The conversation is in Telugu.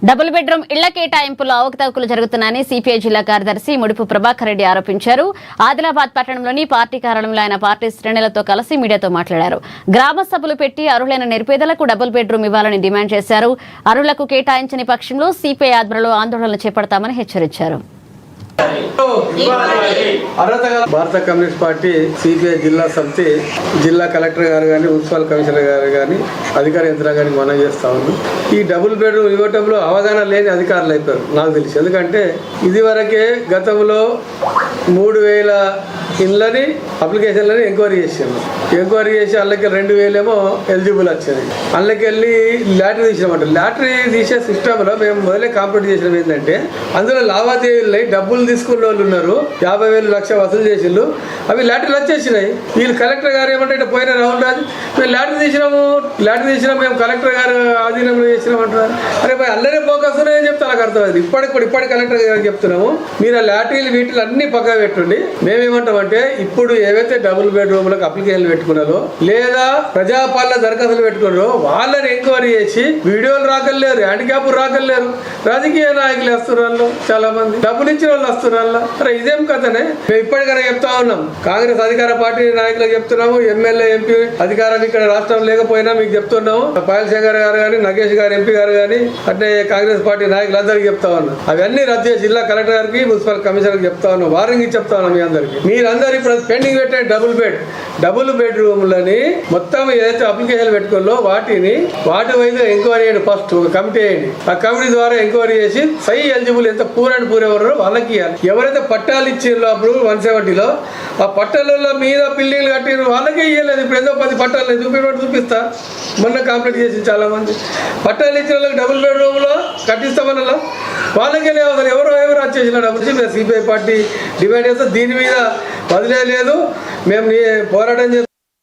డబుల్ బెడ్రూమ్ ఇళ్ల కేటాయింపులో అవకతవకలు జరుగుతున్నాయని సిపిఐ జిల్లా కార్యదర్శి ముడుపు ప్రభాకర్ రెడ్డి ఆరోపించారు. ఆదిలాబాద్ పట్టణంలోని పార్టీ కార్యాలయంలో ఆయన పార్టీ శ్రేణులతో కలిసి మీడియాతో మాట్లాడారు. గ్రామ సభలు పెట్టి అర్హులైన నిరుపేదలకు డబుల్ బెడ్రూమ్ ఇవ్వాలని డిమాండ్ చేశారు. అర్హులకు కేటాయించని పక్షంలో సిపిఐ ఆధ్వర్యంలో ఆందోళనలు చేపడతామని హెచ్చరించారు. భారత కమ్యూనిస్ట్ పార్టీ సిపిఐ జిల్లా సమితి జిల్లా కలెక్టర్ గారు కానీ మున్సిపల్ కమిషనర్ గారు కానీ అధికార యంత్రాంగానికి మనం చేస్తా ఉన్నాం. ఈ డబుల్ బెడ్రూమ్ ఇవ్వటంలో అవగాహన లేని అధికారులు అయిపోయారు నాకు తెలిసి. ఎందుకంటే ఇది వరకే గతంలో 3000 ఇళ్ళని అప్లికేషన్లని ఎంక్వైరీ చేసాము. ఎంక్వైరీ చేసి అందులోకి 2000 ఏమో ఎలిజిబుల్ వచ్చింది. అందులోకి వెళ్ళి లాటరీ తీసినామంట. లాటరీ తీసే సిస్టంలో మేము మొదలే కాంప్లీట్ చేసినాం. ఏంటంటే అందులో లావాదేవీలు డబ్బులు తీసుకున్న వాళ్ళు ఉన్నారు. 50,000 లక్ష వసూలు చేసిండ్రు. అవి లాటరీలు వచ్చేసినాయి. వీళ్ళు కలెక్టర్ గారు ఏమంటే పోయిన రాహుల్ రాజు మేము లాటరీ తీసినాము మేము కలెక్టర్ గారు ఆధీనంలో చేసినామంటారు. అరే పోయి అల్లనే ఫోకస్ ఉన్నాయని చెప్తే నాకు అర్థమైంది. ఇప్పటి కలెక్టర్ గారు చెప్తున్నాము మీరు ఆ లాటరీలు వీటిలు అన్ని పక్కా పెట్టుండి. మేమేమంటామంటే ఇప్పుడు ఏవైతే డబుల్ బెడ్రూమ్లకు అప్లికేషన్లు పెట్టుకున్నారో లేదా ప్రజాపాలన దరఖాస్తులు పెట్టుకున్నారో వాళ్ళని ఎంక్వైరీ చేసి వీడియోలు రాకలేరు, హ్యాండిక్యాప్ రాకలేరు, రాజకీయ నాయకులు వస్తున్నారు, చాలా మంది డబ్బులు ఇచ్చిన వాళ్ళు వస్తున్నారు. అరే ఇదేం కథనే. మేము ఇప్పటికైనా చెప్తా ఉన్నాం. కాంగ్రెస్ అధికార పార్టీ నాయకులకు చెప్తున్నాము, ఎమ్మెల్యే ఎంపీ అధికారం ఇక్కడ రాష్ట్రం లేకపోయినా మీకు చెప్తున్నాము. పాయల్ శంకర్ గారు కానీ నగేష్ గారు ఎంపీ గారు కానీ అంటే కాంగ్రెస్ పార్టీ నాయకులందరికీ చెప్తా ఉన్నాం. అవన్నీ రద్దు చేసి జిల్లా కలెక్టర్ గారికి మున్సిపల్ కమిషనర్కి చెప్తా ఉన్నాం. వారింగ్ చెప్తా ఉన్నాం మీ అందరికి. మీరందరూ ఇప్పుడు పెండింగ్ పెట్టే డబుల్ బెడ్రూమ్లని మొత్తం ఏదైతే అప్లికేషన్ పెట్టుకోలో వాటి వైద్యుగా ఎంక్వైరీ చేయండి. ఫస్ట్ ఒక కమిటీ వేయండి. ఆ కమిటీ ద్వారా ఎంక్వైరీ చేసి సై ఎలిజిబుల్ ఎంత పూర్ అండ్ పూర్ ఎవరో వాళ్ళకి ఇవ్వాలి. ఎవరైతే పట్టాలు ఇచ్చారో అప్పుడు 170లో ఆ పట్టాలలో మీద బిల్డింగ్లు కట్టిన వాళ్ళకే ఇవ్వలేదు. ఇప్పుడు ఏదో 10 పట్టాలు చూపిస్తా. మొన్న కంప్లీట్ చేసి చాలా మంది పట్టాలు ఇచ్చిన వాళ్ళకి డబుల్ బెడ్రూమ్లో కట్టిస్తామన్నా వాళ్ళకే లేవు. అసలు ఎవరు వచ్చేసిన డబ్బులు మేము సిపిఐ పార్టీ డిమాండ్ చేస్తాం. దీని మీద వదిలేదు. మేము పోరాటం చేస్తాం.